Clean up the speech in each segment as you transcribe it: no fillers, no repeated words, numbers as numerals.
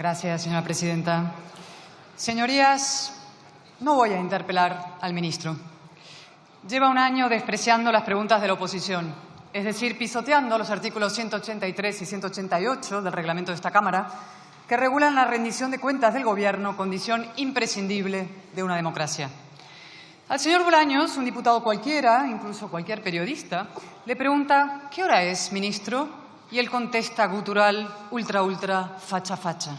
Gracias, señora presidenta. Señorías, no voy a interpelar al ministro. Lleva un año despreciando las preguntas de la oposición, es decir, pisoteando los artículos 183 y 188 del reglamento de esta Cámara, que regulan la rendición de cuentas del Gobierno, condición imprescindible de una democracia. Al señor Bolaños, un diputado cualquiera, incluso cualquier periodista, le pregunta «¿Qué hora es, ministro?», y él contesta gutural, ultra, facha.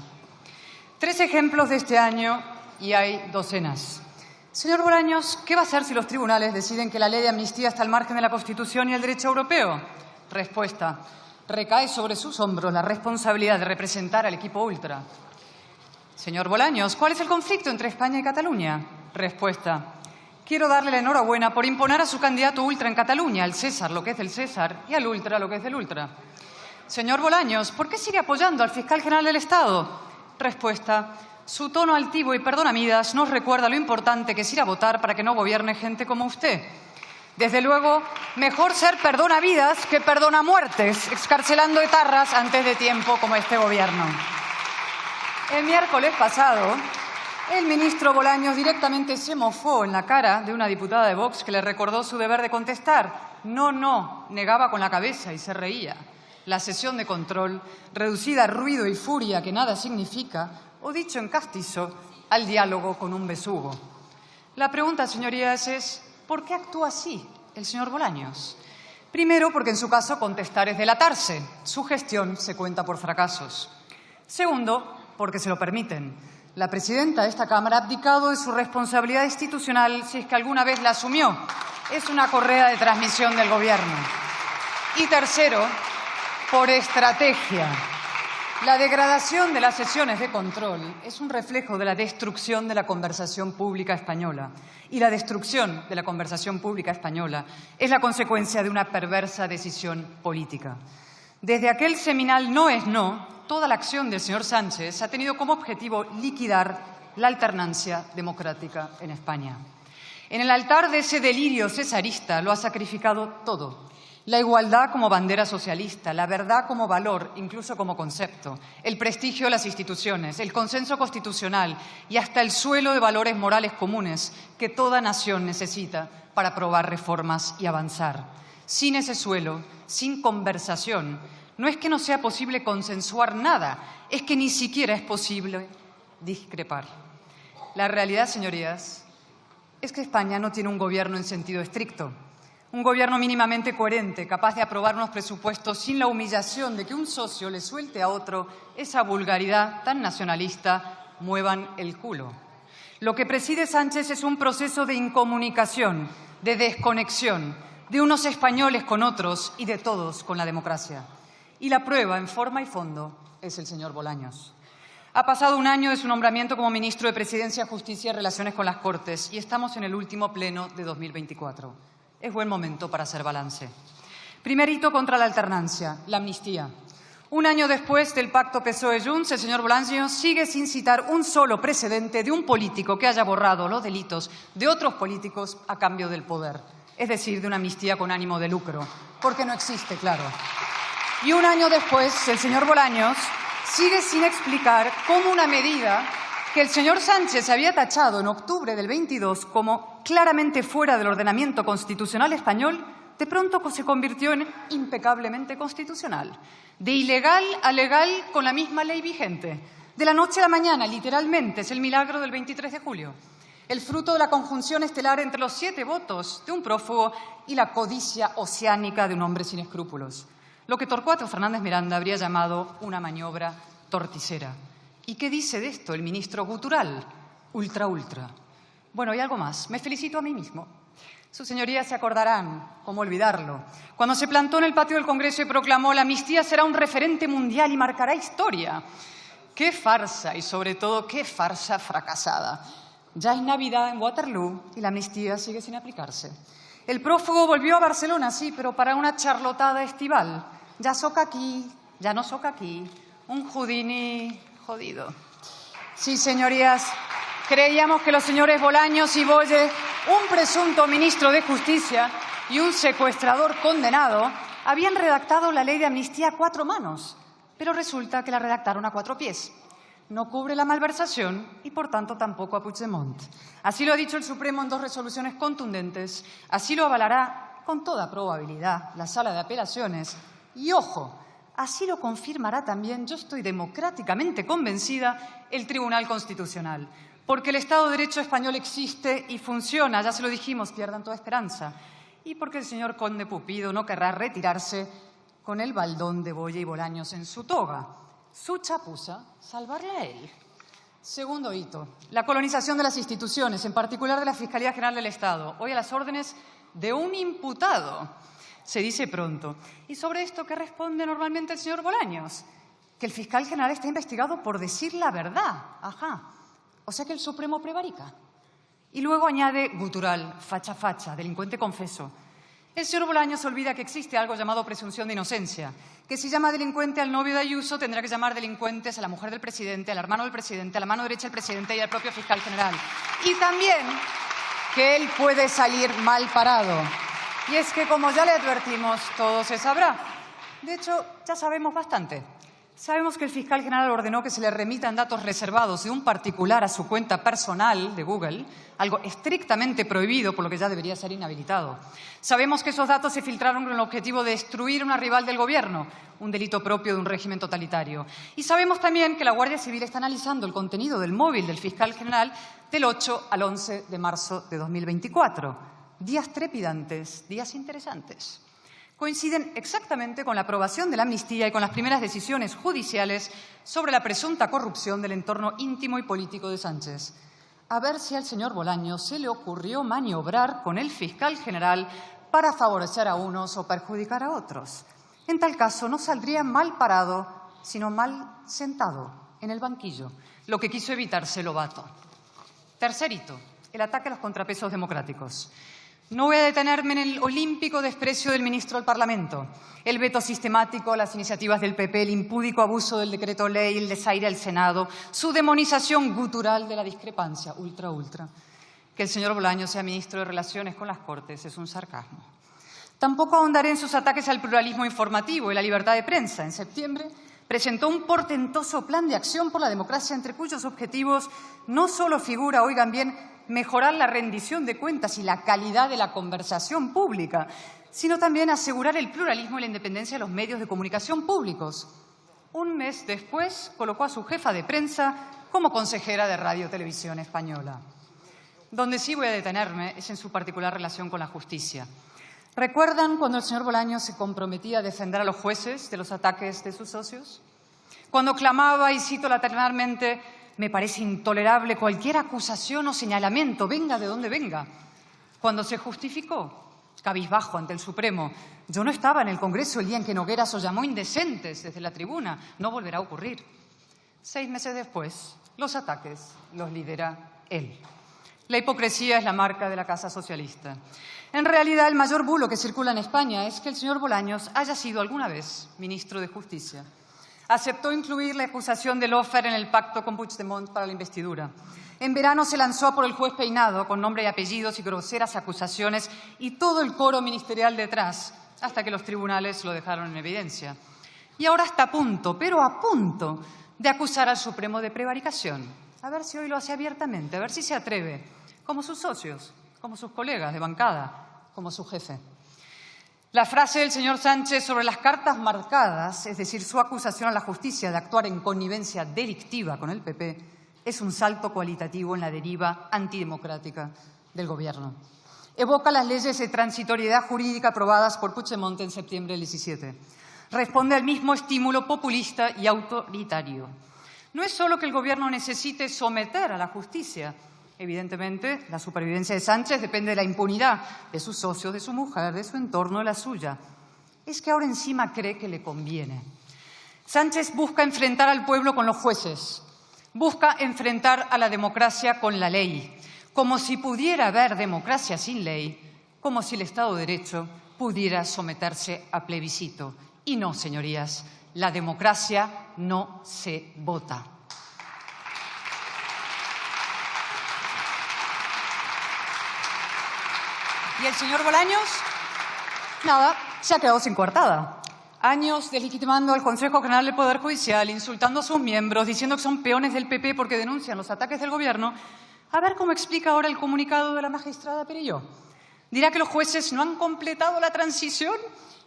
3 ejemplos de este año y hay docenas. Señor Bolaños, ¿qué va a hacer si los tribunales deciden que la ley de amnistía está al margen de la Constitución y el derecho europeo? Respuesta. Recae sobre sus hombros la responsabilidad de representar al equipo ultra. Señor Bolaños, ¿cuál es el conflicto entre España y Cataluña? Respuesta. Quiero darle la enhorabuena por imponer a su candidato ultra en Cataluña, al César lo que es del César y al ultra lo que es del ultra. Señor Bolaños, ¿por qué sigue apoyando al fiscal general del Estado? Respuesta. Su tono altivo y perdonamidas nos recuerda lo importante que es ir a votar para que no gobierne gente como usted. Desde luego, mejor ser perdonavidas que perdona muertes, excarcelando etarras antes de tiempo como este Gobierno. El miércoles pasado, el ministro Bolaños directamente se mofó en la cara de una diputada de Vox que le recordó su deber de contestar. No, negaba con la cabeza y se reía. La sesión de control, reducida a ruido y furia que nada significa, o dicho en castizo, al diálogo con un besugo. La pregunta, señorías, es ¿por qué actúa así el señor Bolaños? Primero, porque en su caso contestar es delatarse. Su gestión se cuenta por fracasos. Segundo, porque se lo permiten. La presidenta de esta Cámara ha abdicado de su responsabilidad institucional, si es que alguna vez la asumió. Es una correa de transmisión del Gobierno. Y tercero, por estrategia. La degradación de las sesiones de control es un reflejo de la destrucción de la conversación pública española. Y la destrucción de la conversación pública española es la consecuencia de una perversa decisión política. Desde aquel seminal no es no, toda la acción del señor Sánchez ha tenido como objetivo liquidar la alternancia democrática en España. En el altar de ese delirio cesarista lo ha sacrificado todo. La igualdad como bandera socialista, la verdad como valor, incluso como concepto, el prestigio de las instituciones, el consenso constitucional y hasta el suelo de valores morales comunes que toda nación necesita para aprobar reformas y avanzar. Sin ese suelo, sin conversación, no es que no sea posible consensuar nada, es que ni siquiera es posible discrepar. La realidad, señorías, es que España no tiene un gobierno en sentido estricto. Un gobierno mínimamente coherente, capaz de aprobar unos presupuestos sin la humillación de que un socio le suelte a otro esa vulgaridad tan nacionalista, muevan el culo. Lo que preside Sánchez es un proceso de incomunicación, de desconexión, de unos españoles con otros y de todos con la democracia. Y la prueba, en forma y fondo, es el señor Bolaños. Ha pasado un año de su nombramiento como ministro de Presidencia, Justicia y Relaciones con las Cortes y estamos en el último pleno de 2024. Es buen momento para hacer balance. Primer hito contra la alternancia, la amnistía. Un año después del pacto PSOE-Junts, el señor Bolaños sigue sin citar un solo precedente de un político que haya borrado los delitos de otros políticos a cambio del poder, es decir, de una amnistía con ánimo de lucro, porque no existe, claro. Y un año después, el señor Bolaños sigue sin explicar cómo una medida que el señor Sánchez había tachado en octubre del 22 como claramente fuera del ordenamiento constitucional español, de pronto se convirtió en impecablemente constitucional. De ilegal a legal con la misma ley vigente. De la noche a la mañana, literalmente, es el milagro del 23 de julio. El fruto de la conjunción estelar entre los 7 votos de un prófugo y la codicia oceánica de un hombre sin escrúpulos. Lo que Torcuato Fernández Miranda habría llamado una maniobra torticera. ¿Y qué dice de esto el ministro gutural? Ultra. Bueno, y algo más. Me felicito a mí mismo. Sus señorías se acordarán, cómo olvidarlo, cuando se plantó en el patio del Congreso y proclamó la amnistía será un referente mundial y marcará historia. ¡Qué farsa! Y sobre todo, ¡qué farsa fracasada! Ya es Navidad en Waterloo y la amnistía sigue sin aplicarse. El prófugo volvió a Barcelona, sí, pero para una charlotada estival. Ya soca aquí, ya no soca aquí. Un Houdini jodido. Sí, señorías, creíamos que los señores Bolaños y Boye, un presunto ministro de Justicia y un secuestrador condenado, habían redactado la ley de amnistía a 4 manos, pero resulta que la redactaron a 4 pies. no cubre la malversación y, por tanto, tampoco a Puigdemont. Así lo ha dicho el Supremo en 2 resoluciones contundentes, así lo avalará con toda probabilidad la Sala de Apelaciones y, ojo, así lo confirmará también, yo estoy democráticamente convencida, el Tribunal Constitucional. Porque el Estado de Derecho español existe y funciona, ya se lo dijimos, pierdan toda esperanza. Y porque el señor conde Pupido no querrá retirarse con el baldón de Boya y Bolaños en su toga. Su chapuza, salvarle a él. Segundo hito, la colonización de las instituciones, en particular de la Fiscalía General del Estado, hoy a las órdenes de un imputado. Se dice pronto. ¿Y sobre esto qué responde normalmente el señor Bolaños? Que el fiscal general está investigado por decir la verdad. Ajá. O sea que el Supremo prevarica. Y luego añade gutural, facha facha, delincuente confeso. El señor Bolaños olvida que existe algo llamado presunción de inocencia, que si llama delincuente al novio de Ayuso tendrá que llamar delincuentes a la mujer del presidente, al hermano del presidente, a la mano derecha del presidente y al propio fiscal general. Y también que él puede salir mal parado. Y es que, como ya le advertimos, todo se sabrá. De hecho, ya sabemos bastante. Sabemos que el fiscal general ordenó que se le remitan datos reservados de un particular a su cuenta personal de Google, algo estrictamente prohibido, por lo que ya debería ser inhabilitado. Sabemos que esos datos se filtraron con el objetivo de destruir una rival del gobierno, un delito propio de un régimen totalitario. Y sabemos también que la Guardia Civil está analizando el contenido del móvil del fiscal general del 8 al 11 de marzo de 2024. Días trepidantes, días interesantes. Coinciden exactamente con la aprobación de la amnistía y con las primeras decisiones judiciales sobre la presunta corrupción del entorno íntimo y político de Sánchez. A ver si al señor Bolaños se le ocurrió maniobrar con el fiscal general para favorecer a unos o perjudicar a otros. En tal caso, no saldría mal parado, sino mal sentado en el banquillo, lo que quiso evitarse Lobato. Tercer hito, el ataque a los contrapesos democráticos. No voy a detenerme en el olímpico desprecio del ministro del Parlamento, el veto sistemático a las iniciativas del PP, el impúdico abuso del decreto ley, el desaire al Senado, su demonización gutural de la discrepancia, ultra. Que el señor Bolaños sea ministro de Relaciones con las Cortes es un sarcasmo. Tampoco ahondaré en sus ataques al pluralismo informativo y la libertad de prensa. En septiembre presentó un portentoso plan de acción por la democracia, entre cuyos objetivos no solo figura, oigan bien, mejorar la rendición de cuentas y la calidad de la conversación pública, sino también asegurar el pluralismo y la independencia de los medios de comunicación públicos. Un mes después colocó a su jefa de prensa como consejera de Radio Televisión Española. Donde sí voy a detenerme es en su particular relación con la justicia. ¿Recuerdan cuando el señor Bolaños se comprometía a defender a los jueces de los ataques de sus socios? Cuando clamaba, y cito laternalmente, me parece intolerable cualquier acusación o señalamiento, venga de donde venga. Cuando se justificó, cabizbajo ante el Supremo, yo no estaba en el Congreso el día en que Nogueras os llamó indecentes desde la tribuna, no volverá a ocurrir. 6 meses después, los ataques los lidera él. La hipocresía es la marca de la Casa Socialista. En realidad, el mayor bulo que circula en España es que el señor Bolaños haya sido alguna vez ministro de Justicia. Aceptó incluir la acusación de Lofer en el pacto con Puigdemont para la investidura. En verano se lanzó a por el juez Peinado con nombre y apellidos y groseras acusaciones y todo el coro ministerial detrás, hasta que los tribunales lo dejaron en evidencia. Y ahora está a punto, pero a punto, de acusar al Supremo de prevaricación. A ver si hoy lo hace abiertamente, a ver si se atreve, como sus socios, como sus colegas de bancada, como su jefe. La frase del señor Sánchez sobre las cartas marcadas, es decir, su acusación a la justicia de actuar en connivencia delictiva con el PP, es un salto cualitativo en la deriva antidemocrática del Gobierno. Evoca las leyes de transitoriedad jurídica aprobadas por Puigdemont en septiembre del 17. Responde al mismo estímulo populista y autoritario. No es solo que el Gobierno necesite someter a la justicia. Evidentemente, la supervivencia de Sánchez depende de la impunidad de sus socios, de su mujer, de su entorno, de la suya. Es que ahora encima cree que le conviene. Sánchez busca enfrentar al pueblo con los jueces, busca enfrentar a la democracia con la ley, como si pudiera haber democracia sin ley, como si el Estado de Derecho pudiera someterse a plebiscito. Y no, señorías, la democracia no se vota. ¿Y el señor Bolaños? Nada, se ha quedado sin coartada. Años deslegitimando al Consejo General del Poder Judicial, insultando a sus miembros, diciendo que son peones del PP porque denuncian los ataques del Gobierno. A ver cómo explica ahora el comunicado de la magistrada Perelló. ¿Dirá que los jueces no han completado la transición?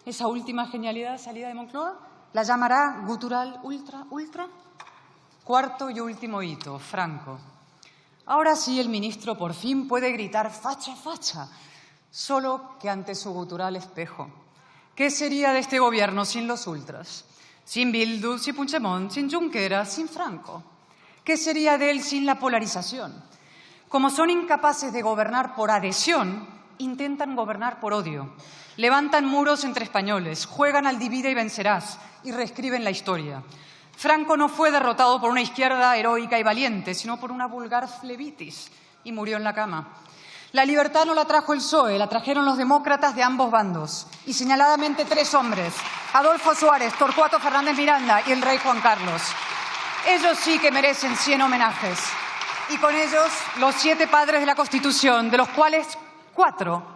Esa última genialidad salida de Moncloa. ¿La llamará gutural ultra? Cuarto y último hito, Franco. Ahora sí el ministro por fin puede gritar facha, facha, solo que ante su gutural espejo. ¿Qué sería de este gobierno sin los ultras? Sin Bildu, sin Puigdemont, sin Junqueras, sin Franco. ¿Qué sería de él sin la polarización? Como son incapaces de gobernar por adhesión, intentan gobernar por odio. Levantan muros entre españoles, juegan al divide y vencerás y reescriben la historia. Franco no fue derrotado por una izquierda heroica y valiente, sino por una vulgar flebitis, y murió en la cama. La libertad no la trajo el PSOE, la trajeron los demócratas de ambos bandos, y señaladamente 3 hombres, Adolfo Suárez, Torcuato Fernández Miranda y el rey Juan Carlos. Ellos sí que merecen 100 homenajes, y con ellos los 7 padres de la Constitución, de los cuales 4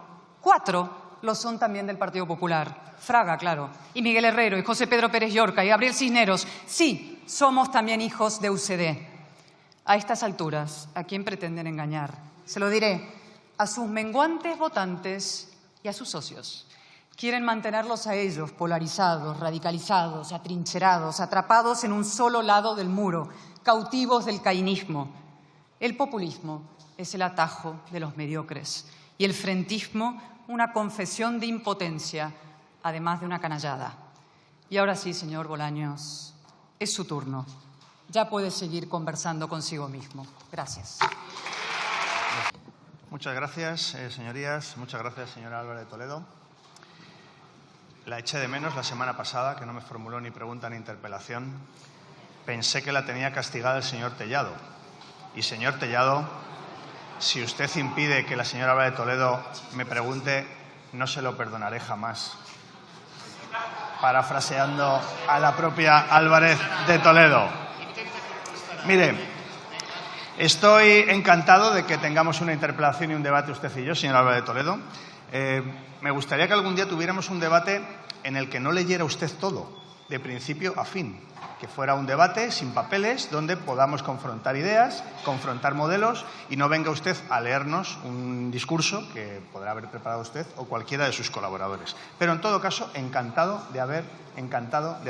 lo son también del Partido Popular. Fraga, claro, y Miguel Herrero, y José Pedro Pérez Llorca, y Gabriel Cisneros. Sí, somos también hijos de UCD. A estas alturas, ¿a quién pretenden engañar? Se lo diré, a sus menguantes votantes y a sus socios. Quieren mantenerlos a ellos polarizados, radicalizados, atrincherados, atrapados en un solo lado del muro, cautivos del caínismo. El populismo es el atajo de los mediocres y el frentismo una confesión de impotencia, además de una canallada. Y ahora sí, señor Bolaños, es su turno. Ya puede seguir conversando consigo mismo. Gracias. Muchas gracias, señorías. Muchas gracias, señora Álvarez de Toledo. La eché de menos la semana pasada, que no me formuló ni pregunta ni interpelación. Pensé que la tenía castigada el señor Tellado. Y, señor Tellado, si usted impide que la señora Álvarez de Toledo me pregunte, no se lo perdonaré jamás. Parafraseando a la propia Álvarez de Toledo. Mire, estoy encantado de que tengamos una interpelación y un debate usted y yo, señora Álvarez de Toledo. Me gustaría que algún día tuviéramos un debate en el que no leyera usted todo, de principio a fin. Que fuera un debate sin papeles, donde podamos confrontar ideas, confrontar modelos, y no venga usted a leernos un discurso que podrá haber preparado usted o cualquiera de sus colaboradores. Pero, en todo caso, encantado de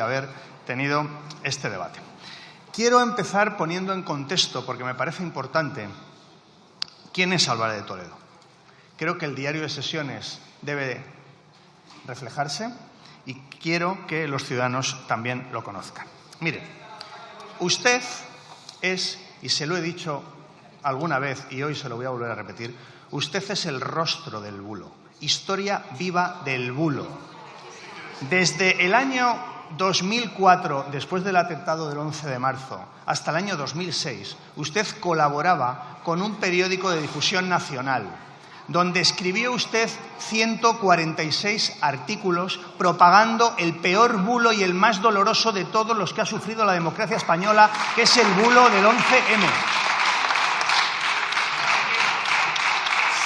haber tenido este debate. Quiero empezar poniendo en contexto, porque me parece importante, quién es Álvarez de Toledo. Creo que el diario de sesiones debe reflejarse y quiero que los ciudadanos también lo conozcan. Mire, usted es, y se lo he dicho alguna vez y hoy se lo voy a volver a repetir, usted es el rostro del bulo, historia viva del bulo. Desde el año 2004, después del atentado del 11 de marzo, hasta el año 2006, usted colaboraba con un periódico de difusión nacional, donde escribió usted 146 artículos propagando el peor bulo y el más doloroso de todos los que ha sufrido la democracia española, que es el bulo del 11M.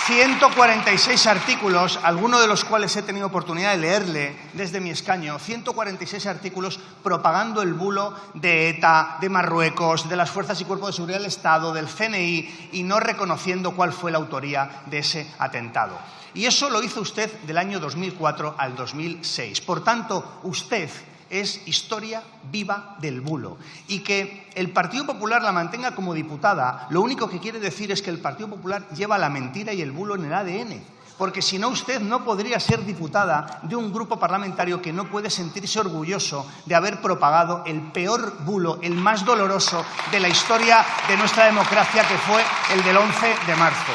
146 artículos, algunos de los cuales he tenido oportunidad de leerle desde mi escaño, 146 artículos propagando el bulo de ETA, de Marruecos, de las fuerzas y cuerpos de seguridad del Estado, del CNI, y no reconociendo cuál fue la autoría de ese atentado. Y eso lo hizo usted del año 2004 al 2006. Por tanto, usted es historia viva del bulo. Y que el Partido Popular la mantenga como diputada, lo único que quiere decir es que el Partido Popular lleva la mentira y el bulo en el ADN. Porque si no, usted no podría ser diputada de un grupo parlamentario que no puede sentirse orgulloso de haber propagado el peor bulo, el más doloroso de la historia de nuestra democracia, que fue el del 11 de marzo.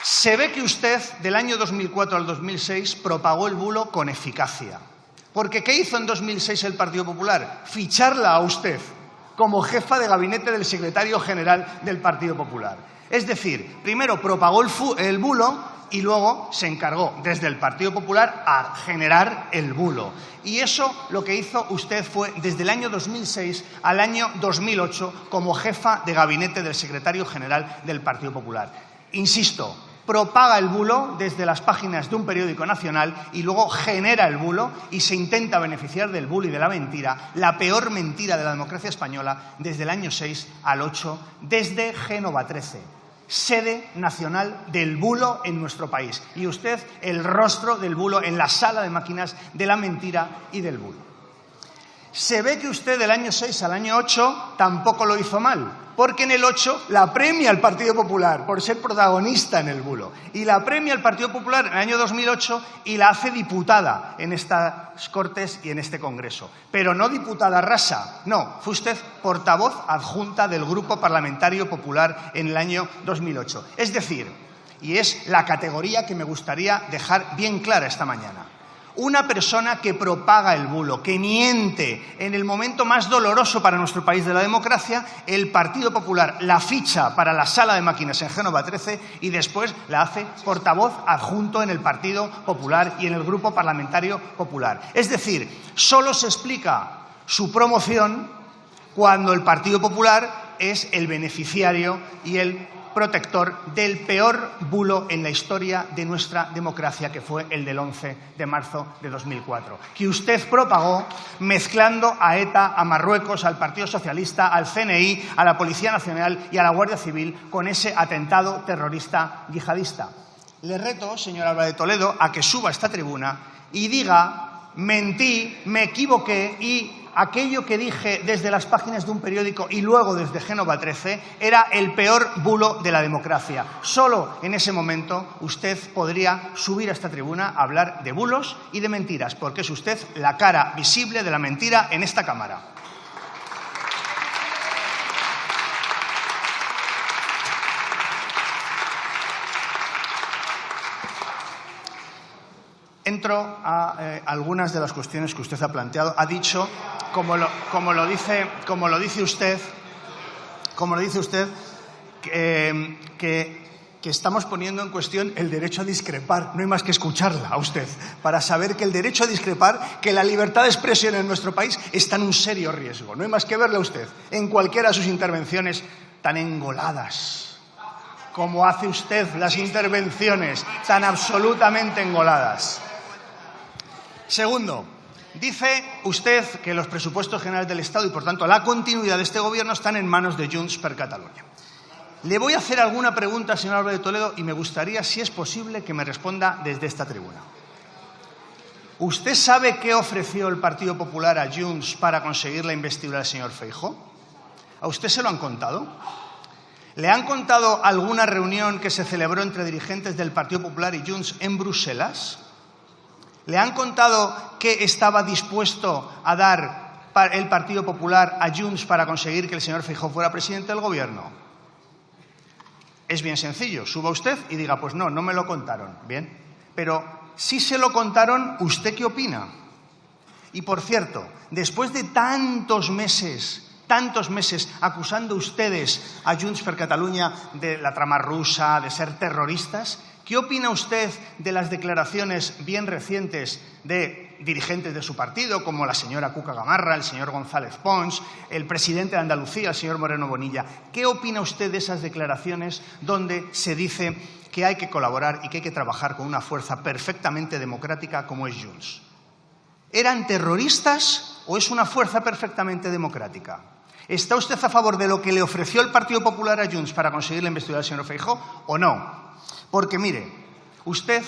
Se ve que usted, del año 2004 al 2006, propagó el bulo con eficacia. Porque ¿qué hizo en 2006 el Partido Popular? Ficharla a usted como jefa de gabinete del secretario general del Partido Popular. Es decir, primero propagó el bulo y luego se encargó desde el Partido Popular a generar el bulo. Y eso lo que hizo usted fue desde el año 2006 al año 2008 como jefa de gabinete del secretario general del Partido Popular. Insisto, propaga el bulo desde las páginas de un periódico nacional y luego genera el bulo y se intenta beneficiar del bulo y de la mentira, la peor mentira de la democracia española desde el año 6 al 8, desde Génova 13, sede nacional del bulo en nuestro país. Y usted, el rostro del bulo en la sala de máquinas de la mentira y del bulo. Se ve que usted del año 6 al año 8 tampoco lo hizo mal, porque en el 8 la premia al Partido Popular por ser protagonista en el bulo. Y la premia al Partido Popular en el año 2008 y la hace diputada en estas Cortes y en este Congreso. Pero no diputada rasa, no, fue usted portavoz adjunta del Grupo Parlamentario Popular en el año 2008. Es decir, y es la categoría que me gustaría dejar bien clara esta mañana, una persona que propaga el bulo, que miente en el momento más doloroso para nuestro país de la democracia, el Partido Popular la ficha para la sala de máquinas en Génova 13 y después la hace portavoz adjunto en el Partido Popular y en el Grupo Parlamentario Popular. Es decir, solo se explica su promoción cuando el Partido Popular es el beneficiario y el protector del peor bulo en la historia de nuestra democracia, que fue el del 11 de marzo de 2004, que usted propagó mezclando a ETA, a Marruecos, al Partido Socialista, al CNI, a la Policía Nacional y a la Guardia Civil con ese atentado terrorista yihadista. Le reto, señor Álvarez de Toledo, a que suba a esta tribuna y diga: mentí, me equivoqué y aquello que dije desde las páginas de un periódico y luego desde Génova 13 era el peor bulo de la democracia. Solo en ese momento usted podría subir a esta tribuna a hablar de bulos y de mentiras, porque es usted la cara visible de la mentira en esta Cámara. Entro a algunas de las cuestiones que usted ha planteado. Ha dicho, como lo dice usted, que estamos poniendo en cuestión el derecho a discrepar. No hay más que escucharla a usted para saber que el derecho a discrepar, que la libertad de expresión en nuestro país está en un serio riesgo. No hay más que verla a usted en cualquiera de sus intervenciones tan engoladas, como hace usted las intervenciones tan absolutamente engoladas. Segundo, dice usted que los presupuestos generales del Estado y, por tanto, la continuidad de este Gobierno están en manos de Junts per Catalunya. Le voy a hacer alguna pregunta, señor Álvarez de Toledo, y me gustaría, si es posible, que me responda desde esta tribuna. ¿Usted sabe qué ofreció el Partido Popular a Junts para conseguir la investidura del señor Feijóo? ¿A usted se lo han contado? ¿Le han contado alguna reunión que se celebró entre dirigentes del Partido Popular y Junts en Bruselas? ¿Le han contado qué estaba dispuesto a dar el Partido Popular a Junts para conseguir que el señor Feijóo fuera presidente del Gobierno? Es bien sencillo. Suba usted y diga: pues no, no me lo contaron. Bien. Pero si se lo contaron, ¿usted qué opina? Y, por cierto, después de tantos meses acusando ustedes a Junts per Catalunya de la trama rusa, de ser terroristas, ¿qué opina usted de las declaraciones bien recientes de dirigentes de su partido, como la señora Cuca Gamarra, el señor González Pons, el presidente de Andalucía, el señor Moreno Bonilla? ¿Qué opina usted de esas declaraciones donde se dice que hay que colaborar y que hay que trabajar con una fuerza perfectamente democrática como es Junts? ¿Eran terroristas o es una fuerza perfectamente democrática? ¿Está usted a favor de lo que le ofreció el Partido Popular a Junts para conseguir la investidura del señor Feijóo o no? Porque, mire, usted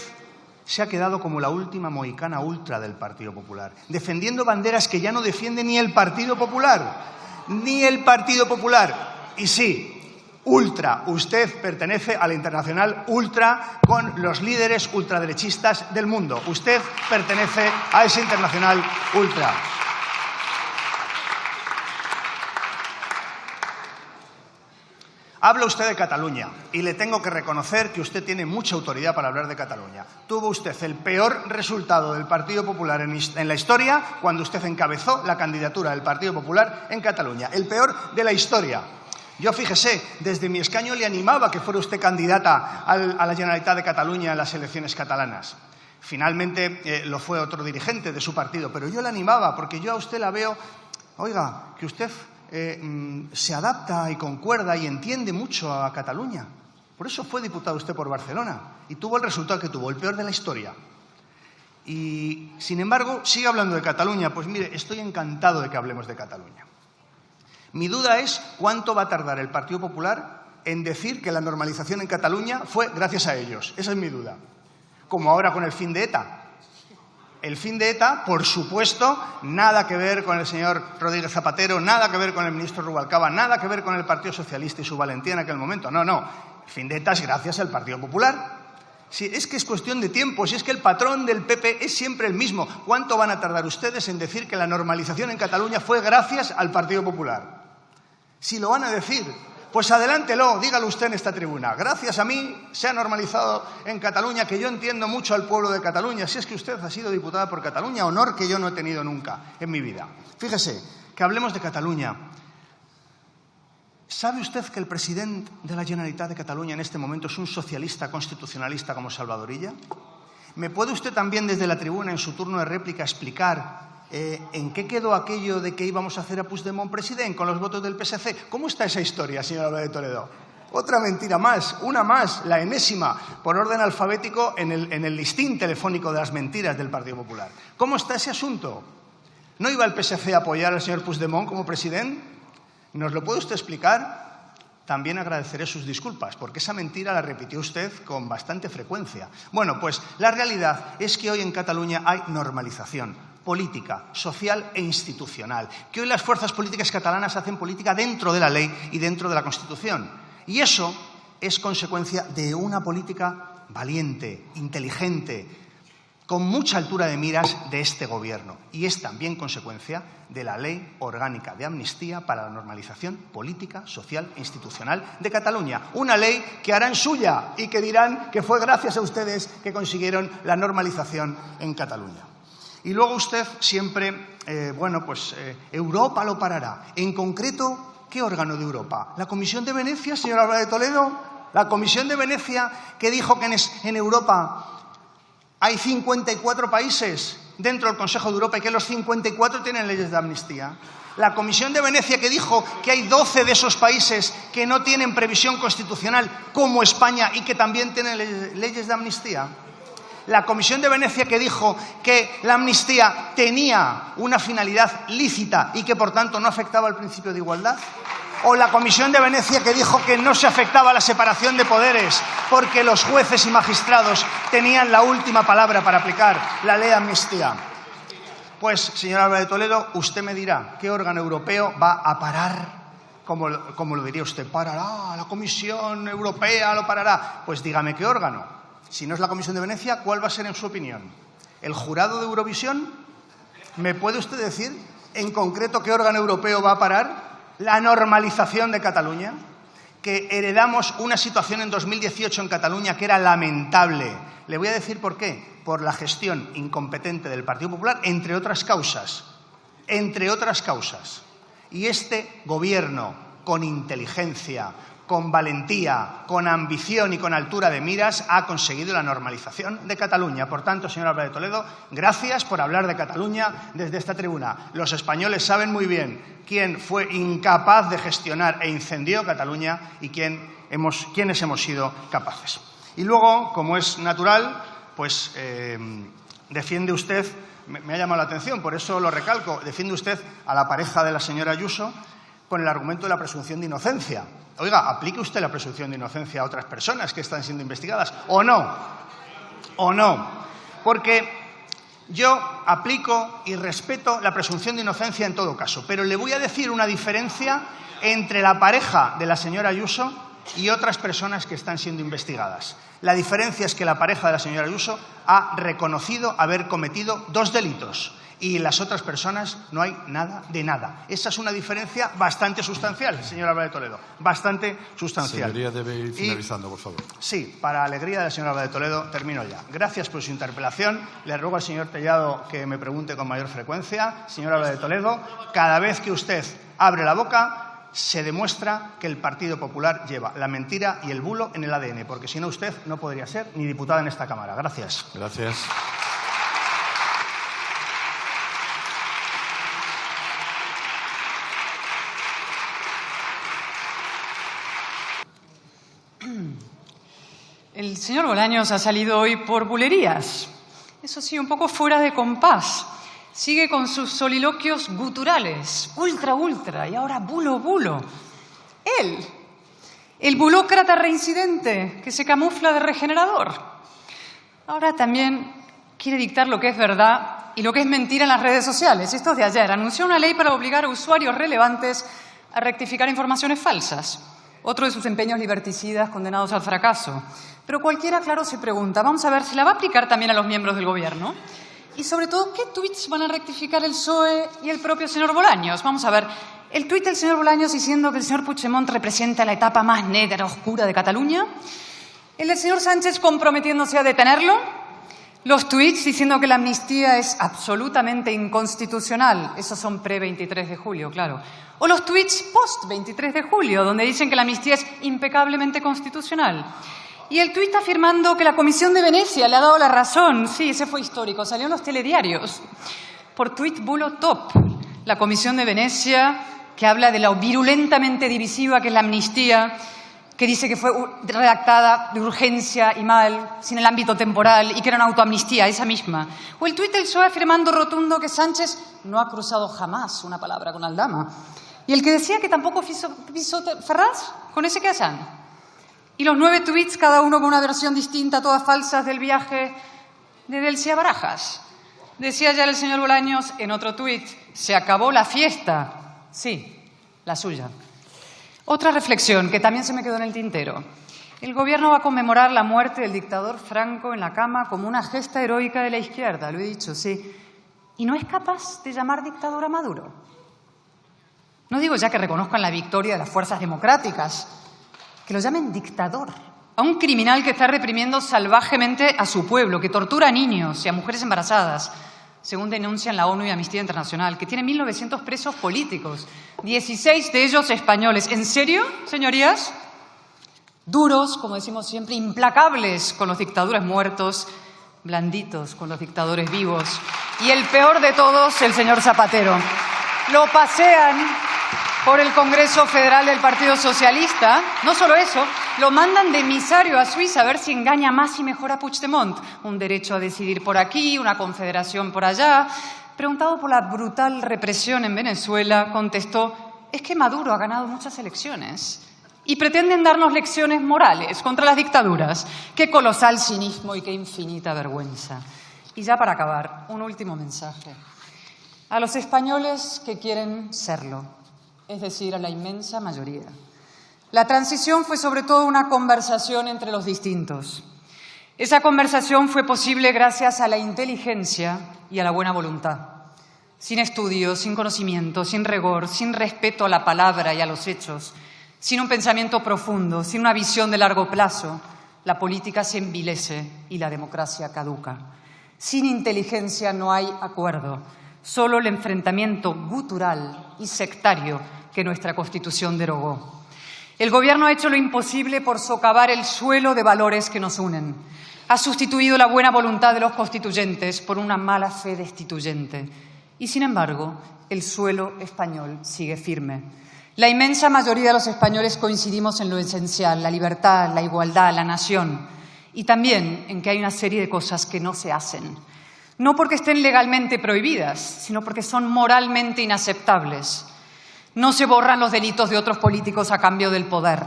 se ha quedado como la última mohicana ultra del Partido Popular, defendiendo banderas que ya no defiende ni el Partido Popular. Ni el Partido Popular. Y sí, ultra. Usted pertenece a la internacional ultra con los líderes ultraderechistas del mundo. Usted pertenece a esa internacional ultra. Habla usted de Cataluña y le tengo que reconocer que usted tiene mucha autoridad para hablar de Cataluña. Tuvo usted el peor resultado del Partido Popular en la historia cuando usted encabezó la candidatura del Partido Popular en Cataluña. El peor de la historia. Yo, fíjese, desde mi escaño le animaba que fuera usted candidata a la Generalitat de Cataluña en las elecciones catalanas. Finalmente lo fue otro dirigente de su partido, pero yo le animaba porque yo a usted la veo, oiga, que usted se adapta y concuerda y entiende mucho a Cataluña. Por eso fue diputado usted por Barcelona y tuvo el resultado que tuvo, el peor de la historia. Y, sin embargo, sigue hablando de Cataluña. Pues mire, estoy encantado de que hablemos de Cataluña. Mi duda es cuánto va a tardar el Partido Popular en decir que la normalización en Cataluña fue gracias a ellos. Esa es mi duda. Como ahora con el fin de ETA. El fin de ETA, por supuesto, nada que ver con el señor Rodríguez Zapatero, nada que ver con el ministro Rubalcaba, nada que ver con el Partido Socialista y su valentía en aquel momento. No, no. El fin de ETA es gracias al Partido Popular. Si es que es cuestión de tiempo, si es que el patrón del PP es siempre el mismo. ¿Cuánto van a tardar ustedes en decir que la normalización en Cataluña fue gracias al Partido Popular? Si lo van a decir, pues adelántelo, dígalo usted en esta tribuna. Gracias a mí se ha normalizado en Cataluña, que yo entiendo mucho al pueblo de Cataluña. Si es que usted ha sido diputada por Cataluña, honor que yo no he tenido nunca en mi vida. Fíjese, que hablemos de Cataluña. ¿Sabe usted que el presidente de la Generalitat de Cataluña en este momento es un socialista constitucionalista como Salvador Illa? ¿Me puede usted también desde la tribuna en su turno de réplica explicar en qué quedó aquello de que íbamos a hacer a Puigdemont presidente con los votos del PSC? ¿Cómo está esa historia, señor Álvarez de Toledo? Otra mentira más, una más, la enésima, por orden alfabético en el listín telefónico de las mentiras del Partido Popular. ¿Cómo está ese asunto? ¿No iba el PSC a apoyar al señor Puigdemont como presidente? ¿Nos lo puede usted explicar? También agradeceré sus disculpas, porque esa mentira la repitió usted con bastante frecuencia. Bueno, pues la realidad es que hoy en Cataluña hay normalización política, social e institucional, que hoy las fuerzas políticas catalanas hacen política dentro de la ley y dentro de la Constitución. Y eso es consecuencia de una política valiente, inteligente, con mucha altura de miras de este Gobierno. Y es también consecuencia de la Ley Orgánica de Amnistía para la Normalización Política, Social e Institucional de Cataluña. Una ley que harán suya y que dirán que fue gracias a ustedes que consiguieron la normalización en Cataluña. Y luego usted siempre, Europa lo parará. En concreto, ¿qué órgano de Europa? ¿La Comisión de Venecia, señor Álvarez de Toledo? La Comisión de Venecia que dijo que en Europa hay 54 países dentro del Consejo de Europa y que los 54 tienen leyes de amnistía. La Comisión de Venecia que dijo que hay 12 de esos países que no tienen previsión constitucional, como España, y que también tienen leyes de amnistía. La Comisión de Venecia que dijo que la amnistía tenía una finalidad lícita y que, por tanto, no afectaba al principio de igualdad. O la Comisión de Venecia que dijo que no se afectaba a la separación de poderes porque los jueces y magistrados tenían la última palabra para aplicar la ley de amnistía. Pues, señor Álvarez de Toledo, usted me dirá qué órgano europeo va a parar, como lo diría usted, parará, la Comisión Europea lo parará. Pues dígame qué órgano. Si no es la Comisión de Venecia, ¿cuál va a ser en su opinión? ¿El jurado de Eurovisión? ¿Me puede usted decir en concreto qué órgano europeo va a parar la normalización de Cataluña? Que heredamos una situación en 2018 en Cataluña que era lamentable. Le voy a decir por qué. Por la gestión incompetente del Partido Popular, entre otras causas. Entre otras causas. Y este Gobierno, con inteligencia, con valentía, con ambición y con altura de miras, ha conseguido la normalización de Cataluña. Por tanto, señor Álvarez de Toledo, gracias por hablar de Cataluña desde esta tribuna. Los españoles saben muy bien quién fue incapaz de gestionar e incendió Cataluña y quiénes hemos sido capaces. Y luego, como es natural, pues defiende usted, me ha llamado la atención, por eso lo recalco, defiende usted a la pareja de la señora Ayuso con el argumento de la presunción de inocencia. Oiga, aplique usted la presunción de inocencia a otras personas que están siendo investigadas, ¿o no? ¿O no? Porque yo aplico y respeto la presunción de inocencia en todo caso, pero le voy a decir una diferencia entre la pareja de la señora Ayuso y otras personas que están siendo investigadas. La diferencia es que la pareja de la señora Ayuso ha reconocido haber cometido 2 delitos. Y las otras personas no hay nada de nada. Esa es una diferencia bastante sustancial, señor Álvarez de Toledo. Bastante sustancial. Señoría, debe ir finalizando, por favor. Sí, para alegría de la señora Álvarez de Toledo, termino ya. Gracias por su interpelación. Le ruego al señor Tellado que me pregunte con mayor frecuencia. Señor Álvarez de Toledo, cada vez que usted abre la boca, se demuestra que el Partido Popular lleva la mentira y el bulo en el ADN, porque si no usted no podría ser ni diputada en esta Cámara. Gracias. Gracias. El señor Bolaños ha salido hoy por bulerías. Eso sí, un poco fuera de compás. Sigue con sus soliloquios guturales, ultra, y ahora bulo. Él, el bulócrata reincidente que se camufla de regenerador. Ahora también quiere dictar lo que es verdad y lo que es mentira en las redes sociales. Esto es de ayer. Anunció una ley para obligar a usuarios relevantes a rectificar informaciones falsas. Otro de sus empeños liberticidas condenados al fracaso. Pero cualquiera, claro, se pregunta, vamos a ver, ¿se la va a aplicar también a los miembros del gobierno? Y sobre todo, ¿qué tuits van a rectificar el PSOE y el propio señor Bolaños? Vamos a ver, el tuit del señor Bolaños diciendo que el señor Puigdemont representa la etapa más negra, oscura de Cataluña. El del señor Sánchez comprometiéndose a detenerlo. Los tuits diciendo que la amnistía es absolutamente inconstitucional. Esos son pre-23 de julio, claro. O los tuits post-23 de julio, donde dicen que la amnistía es impecablemente constitucional. Y el tuit afirmando que la Comisión de Venecia le ha dado la razón. Sí, ese fue histórico, salió en los telediarios. Por tuit bulo top. La Comisión de Venecia, que habla de lo virulentamente divisiva que es la amnistía, que dice que fue redactada de urgencia y mal, sin el ámbito temporal, y que era una autoamnistía, esa misma. O el tuit del PSOE afirmando rotundo que Sánchez no ha cruzado jamás una palabra con Aldama. Y el que decía que tampoco pisó Ferraz, con ese que hacen. Y los 9 tuits, cada uno con una versión distinta, todas falsas, del viaje de Delcy a Barajas. Decía ya el señor Bolaños en otro tuit, se acabó la fiesta. Sí, la suya. Otra reflexión que también se me quedó en el tintero. El gobierno va a conmemorar la muerte del dictador Franco en la cama como una gesta heroica de la izquierda, lo he dicho, sí. ¿Y no es capaz de llamar dictador a Maduro? No digo ya que reconozcan la victoria de las fuerzas democráticas, que lo llamen dictador, a un criminal que está reprimiendo salvajemente a su pueblo, que tortura a niños y a mujeres embarazadas, según denuncian la ONU y Amnistía Internacional, que tiene 1.900 presos políticos, 16 de ellos españoles. ¿En serio, señorías? Duros, como decimos siempre, implacables con los dictadores muertos, blanditos con los dictadores vivos. Y el peor de todos, el señor Zapatero. Lo pasean por el Congreso Federal del Partido Socialista. No solo eso, lo mandan de emisario a Suiza a ver si engaña más y mejor a Puigdemont. Un derecho a decidir por aquí, una confederación por allá. Preguntado por la brutal represión en Venezuela, contestó, es que Maduro ha ganado muchas elecciones y pretenden darnos lecciones morales contra las dictaduras. Qué colosal cinismo y qué infinita vergüenza. Y ya para acabar, un último mensaje. A los españoles que quieren serlo, es decir, a la inmensa mayoría. La transición fue sobre todo una conversación entre los distintos. Esa conversación fue posible gracias a la inteligencia y a la buena voluntad. Sin estudios, sin conocimiento, sin rigor, sin respeto a la palabra y a los hechos, sin un pensamiento profundo, sin una visión de largo plazo, la política se envilece y la democracia caduca. Sin inteligencia no hay acuerdo, solo el enfrentamiento gutural y sectario que nuestra Constitución derogó. El Gobierno ha hecho lo imposible por socavar el suelo de valores que nos unen. Ha sustituido la buena voluntad de los constituyentes por una mala fe destituyente. Y, sin embargo, el suelo español sigue firme. La inmensa mayoría de los españoles coincidimos en lo esencial, la libertad, la igualdad, la nación. Y también en que hay una serie de cosas que no se hacen. No porque estén legalmente prohibidas, sino porque son moralmente inaceptables. No se borran los delitos de otros políticos a cambio del poder.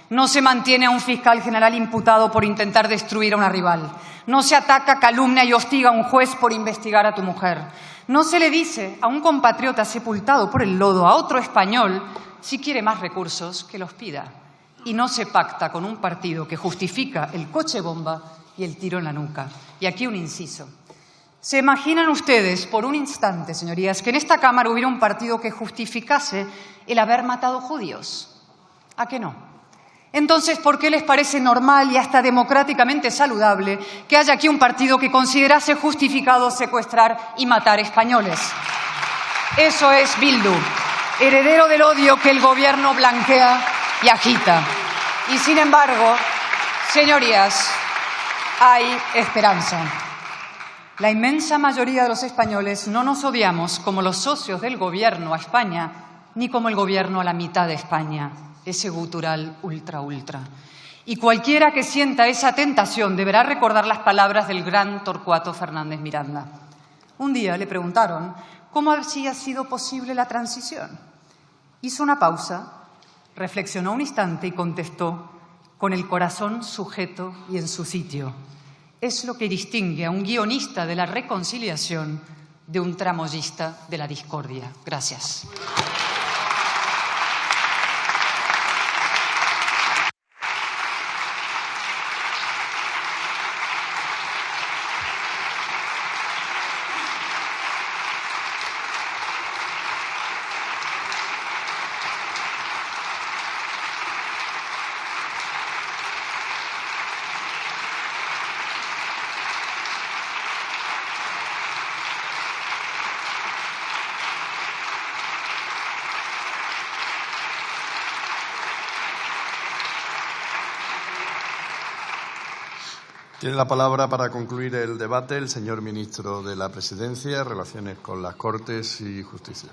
No se mantiene a un fiscal general imputado por intentar destruir a una rival. No se ataca, calumnia y hostiga a un juez por investigar a tu mujer. No se le dice a un compatriota sepultado por el lodo, a otro español, si quiere más recursos, que los pida. Y no se pacta con un partido que justifica el coche bomba y el tiro en la nuca. Y aquí un inciso. ¿Se imaginan ustedes, por un instante, señorías, que en esta Cámara hubiera un partido que justificase el haber matado judíos? ¿A qué no? Entonces, ¿por qué les parece normal y hasta democráticamente saludable que haya aquí un partido que considerase justificado secuestrar y matar españoles? Eso es Bildu, heredero del odio que el Gobierno blanquea y agita. Y sin embargo, señorías, hay esperanza. La inmensa mayoría de los españoles no nos odiamos como los socios del Gobierno a España, ni como el Gobierno a la mitad de España, ese gutural ultra. Y cualquiera que sienta esa tentación deberá recordar las palabras del gran Torcuato Fernández Miranda. Un día le preguntaron cómo había sido posible la transición. Hizo una pausa, reflexionó un instante y contestó: con el corazón sujeto y en su sitio. Es lo que distingue a un guionista de la reconciliación de un tramoyista de la discordia. Gracias. Tiene la palabra para concluir el debate el señor ministro de la Presidencia, Relaciones con las Cortes y Justicia.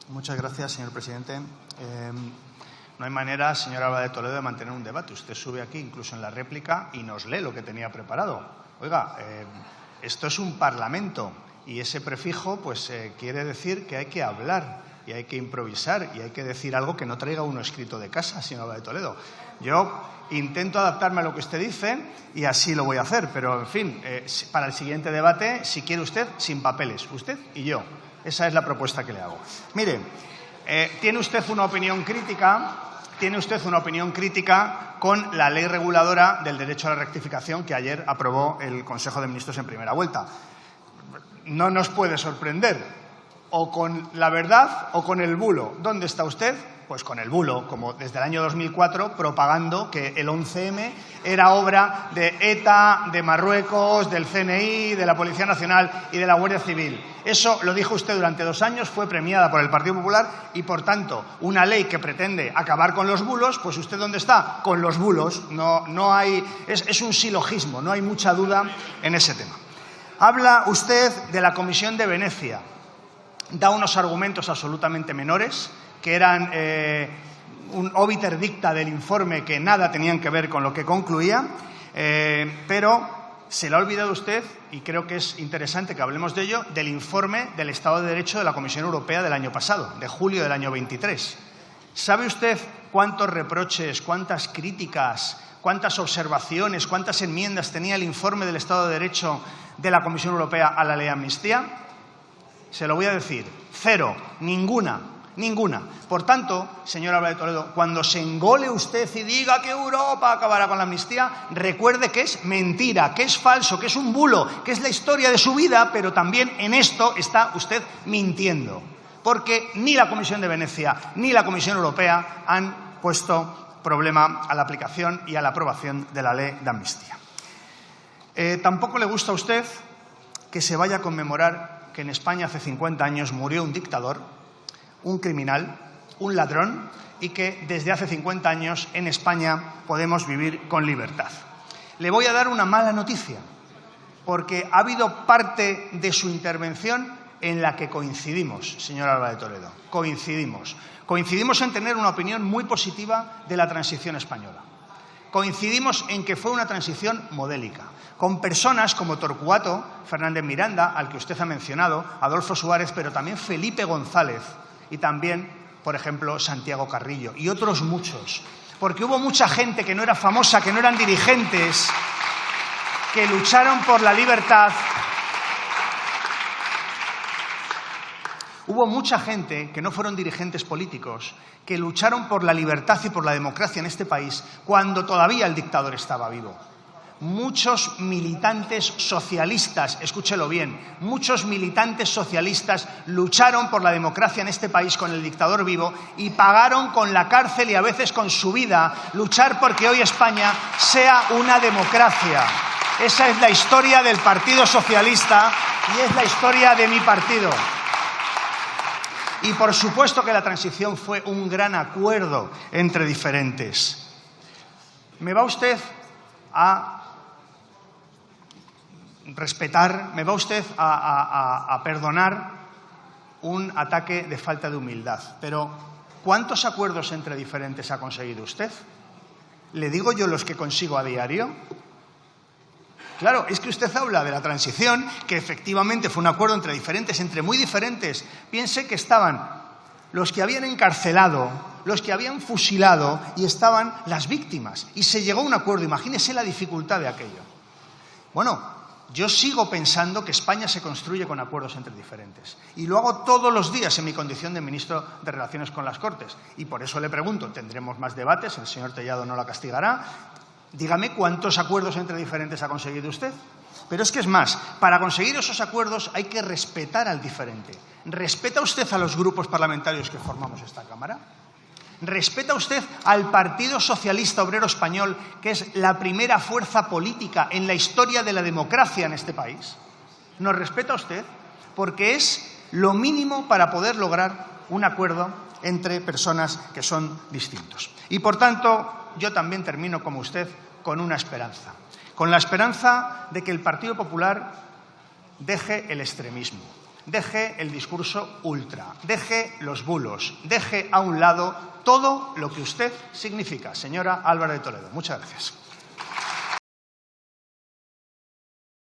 Muchas gracias, señor presidente. No hay manera, señor Álvarez de Toledo, de mantener un debate. Usted sube aquí, incluso en la réplica, y nos lee lo que tenía preparado. Oiga, esto es un parlamento y ese prefijo pues quiere decir que hay que hablar y hay que improvisar y hay que decir algo que no traiga uno escrito de casa, señor Álvarez de Toledo. Yo intento adaptarme a lo que usted dice y así lo voy a hacer, pero, en fin, para el siguiente debate, si quiere usted, sin papeles, usted y yo. Esa es la propuesta que le hago. Mire, tiene usted una opinión crítica con la ley reguladora del derecho a la rectificación que ayer aprobó el Consejo de Ministros en primera vuelta. No nos puede sorprender, o con la verdad o con el bulo. ¿Dónde está usted? Pues con el bulo, como desde el año 2004, propagando que el 11M era obra de ETA, de Marruecos, del CNI, de la Policía Nacional y de la Guardia Civil. Eso lo dijo usted durante 2 años, fue premiada por el Partido Popular y, por tanto, una ley que pretende acabar con los bulos, pues ¿usted dónde está? Con los bulos. Es un silogismo, no hay mucha duda en ese tema. Habla usted de la Comisión de Venecia. Da unos argumentos absolutamente menores, que eran un obiter dicta del informe que nada tenían que ver con lo que concluía, pero se le ha olvidado usted, y creo que es interesante que hablemos de ello, del informe del Estado de Derecho de la Comisión Europea del año pasado, de julio del año 23. ¿Sabe usted cuántos reproches, cuántas críticas, cuántas observaciones, cuántas enmiendas tenía el informe del Estado de Derecho de la Comisión Europea a la ley de amnistía? Se lo voy a decir: 0, ninguna. Por tanto, señor Álvarez de Toledo, cuando se engole usted y diga que Europa acabará con la amnistía, recuerde que es mentira, que es falso, que es un bulo, que es la historia de su vida, pero también en esto está usted mintiendo, porque ni la Comisión de Venecia ni la Comisión Europea han puesto problema a la aplicación y a la aprobación de la ley de amnistía. Tampoco le gusta a usted que se vaya a conmemorar que en España hace 50 años murió un dictador, un criminal, un ladrón, y que desde hace 50 años en España podemos vivir con libertad. Le voy a dar una mala noticia, porque ha habido parte de su intervención en la que coincidimos, señor Álvarez de Toledo. Coincidimos en tener una opinión muy positiva de la transición española. Coincidimos en que fue una transición modélica, con personas como Torcuato Fernández Miranda, al que usted ha mencionado, Adolfo Suárez, pero también Felipe González y también, por ejemplo, Santiago Carrillo y otros muchos. Porque hubo mucha gente que no era famosa, que no eran dirigentes, que lucharon por la libertad. Hubo mucha gente que no fueron dirigentes políticos, que lucharon por la libertad y por la democracia en este país cuando todavía el dictador estaba vivo. Muchos militantes socialistas, escúchelo bien, muchos militantes socialistas lucharon por la democracia en este país con el dictador vivo y pagaron con la cárcel y a veces con su vida luchar porque hoy España sea una democracia. Esa es la historia del Partido Socialista y es la historia de mi partido. Y por supuesto que la transición fue un gran acuerdo entre diferentes. ¿Me va usted a respetar, me va usted a perdonar un ataque de falta de humildad? Pero ¿cuántos acuerdos entre diferentes ha conseguido usted? ¿Le digo yo los que consigo a diario? Claro, es que usted habla de la transición, que efectivamente fue un acuerdo entre diferentes, entre muy diferentes. Piense que estaban los que habían encarcelado, los que habían fusilado y estaban las víctimas. Y se llegó a un acuerdo. Imagínese la dificultad de aquello. Bueno, yo sigo pensando que España se construye con acuerdos entre diferentes. Y lo hago todos los días en mi condición de ministro de Relaciones con las Cortes. Y por eso le pregunto, tendremos más debates, el señor Tellado no la castigará. Dígame cuántos acuerdos entre diferentes ha conseguido usted. Pero es que es más, para conseguir esos acuerdos hay que respetar al diferente. ¿Respeta usted a los grupos parlamentarios que formamos esta Cámara? ¿Respeta usted al Partido Socialista Obrero Español, que es la primera fuerza política en la historia de la democracia en este país? ¿Nos respeta usted? Porque es lo mínimo para poder lograr un acuerdo entre personas que son distintos. Y por tanto, yo también termino como usted con una esperanza. Con la esperanza de que el Partido Popular deje el extremismo, deje el discurso ultra, deje los bulos, deje a un lado todo lo que usted significa, señora Álvarez de Toledo. Muchas gracias.